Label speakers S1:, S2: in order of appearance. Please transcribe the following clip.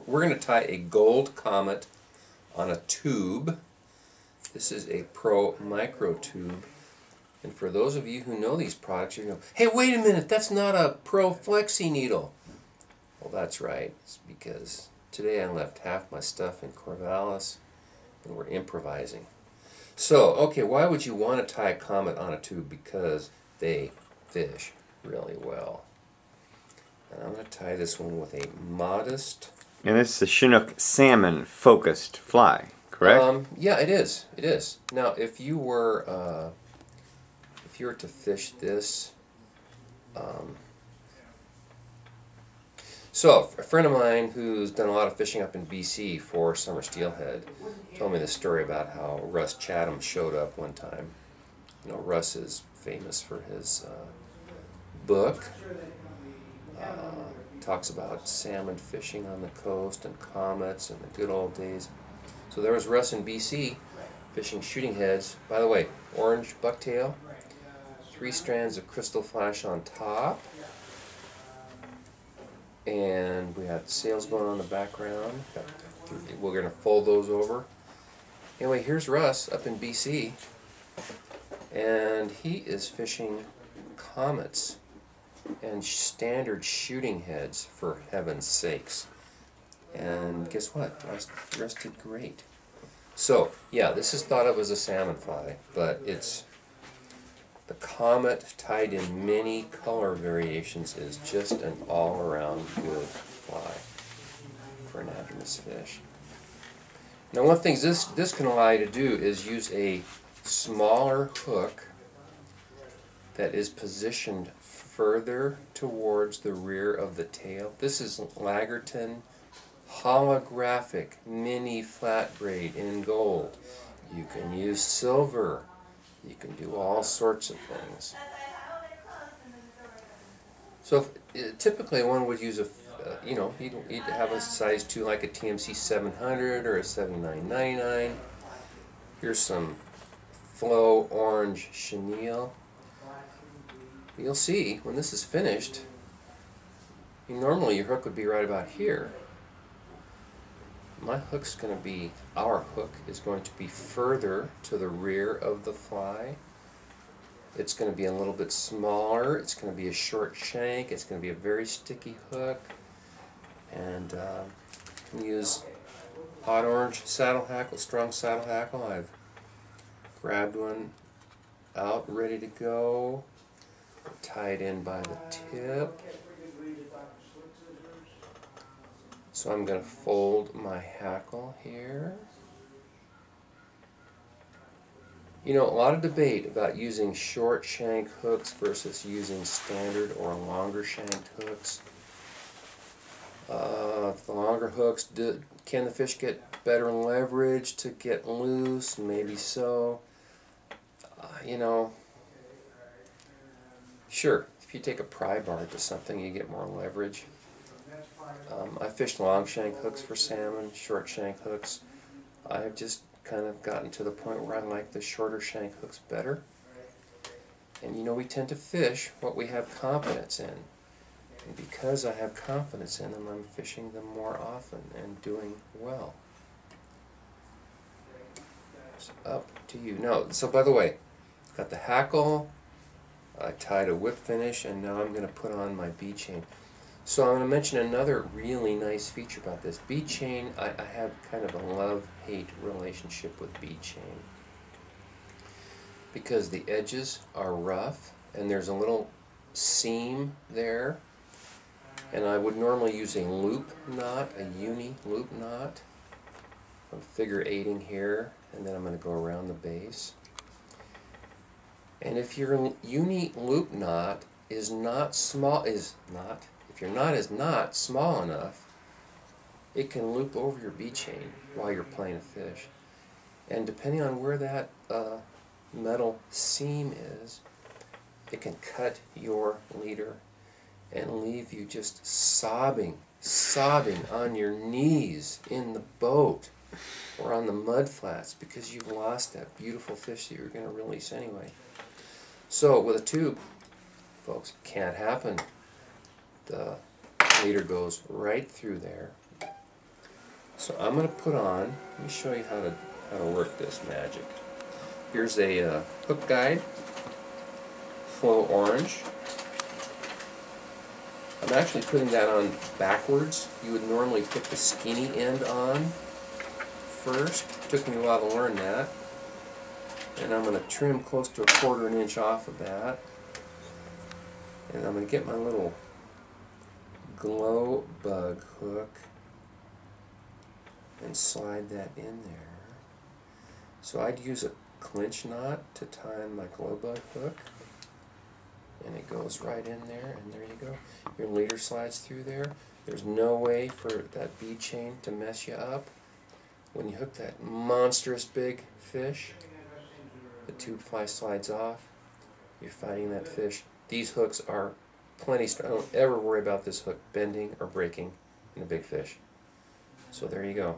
S1: we're going to tie a Gold Comet on a tube. This is a Pro Micro tube. And for those of you who know these products, you're going to go, hey, wait a minute, that's not a Pro Flexi needle. Well, that's right. It's because today I left half my stuff in Corvallis and we're improvising. So, okay, why would you want to tie a Comet on a tube? Because they fish really well. And I'm going to tie this one with a modest...
S2: And this is a Chinook salmon focused fly, correct?
S1: Yeah, it is. It is. Now, if you were to fish this, so a friend of mine who's done a lot of fishing up in BC for summer steelhead told me this story about how Russ Chatham showed up one time. You know, Russ is famous for his book. Talks about salmon fishing on the coast and comets and the good old days. So there was Russ in BC fishing shooting heads. By the way, orange bucktail, 3 strands of crystal flash on top, and we had sails going on in the background. We're going to fold those over. Anyway, here's Russ up in BC, and he is fishing comets and standard shooting heads, for heaven's sakes. And guess what? Russ did great. So, yeah, this is thought of as a salmon fly, but it's the Comet tied in many color variations is just an all-around good fly for an anadromous fish. Now, one thing this can allow you to do is use a smaller hook that is positioned further towards the rear of the tail. This is Lagerton holographic mini flat braid in gold. You can use silver. You can do all sorts of things. So typically one would use a, you'd have a size 2 like a TMC 700 or a 7999. Here's some Flow Orange Chenille. You'll see when this is finished, normally your hook would be right about here. My hook's going to be, our hook is going to be further to the rear of the fly. It's going to be a little bit smaller. It's going to be a short shank. It's going to be a very sticky hook. And you can use hot orange saddle hackle, strong saddle hackle. I've grabbed one out, ready to go. Tie it in by the tip. So I'm going to fold my hackle here. You know, a lot of debate about using short shank hooks versus using standard or longer shanked hooks. The longer hooks, can the fish get better leverage to get loose? Maybe so. Sure, if you take a pry bar to something, you get more leverage. I fished long shank hooks for salmon, short shank hooks. I have just kind of gotten to the point where I like the shorter shank hooks better. And we tend to fish what we have confidence in. And because I have confidence in them, I'm fishing them more often and doing well. It's up to you. No, so by the way, got the hackle, I tied a whip finish, and now I'm going to put on my bead chain. So I'm going to mention another really nice feature about this. Bead chain, I have kind of a love-hate relationship with bead chain. Because the edges are rough, and there's a little seam there. And I would normally use a loop knot, a uni loop knot. I'm figure 8ing here, and then I'm going to go around the base. And if your uni loop knot is not small, if your knot is not small enough, it can loop over your bead chain while you're playing a fish. And depending on where that metal seam is, it can cut your leader and leave you just sobbing on your knees in the boat or on the mud flats because you've lost that beautiful fish that you're going to release anyway. So with a tube, folks, can't happen. The leader goes right through there. So I'm going to put on, let me show you how to work this magic. Here's a hook guide, Flow Orange. I'm actually putting that on backwards. You would normally put the skinny end on first. Took me a while to learn that. And I'm going to trim close to 1/4 inch off of that. And I'm going to get my little glow bug hook and slide that in there. So I'd use a clinch knot to tie on my glow bug hook. And it goes right in there, and there you go. Your leader slides through there. There's no way for that bead chain to mess you up. When you hook that monstrous big fish, the tube fly slides off. You're fighting that fish. These hooks are plenty strong. Don't ever worry about this hook bending or breaking in a big fish. So there you go.